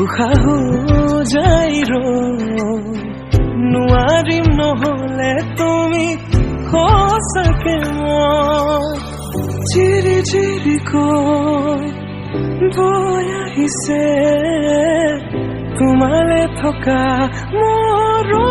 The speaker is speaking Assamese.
উশাহো যাই নোৱাৰিম নহলে তুমি সঁচাকে মই চিৰি চিৰি কৈ বৈ আহিছে তোমালে থকা মোৰ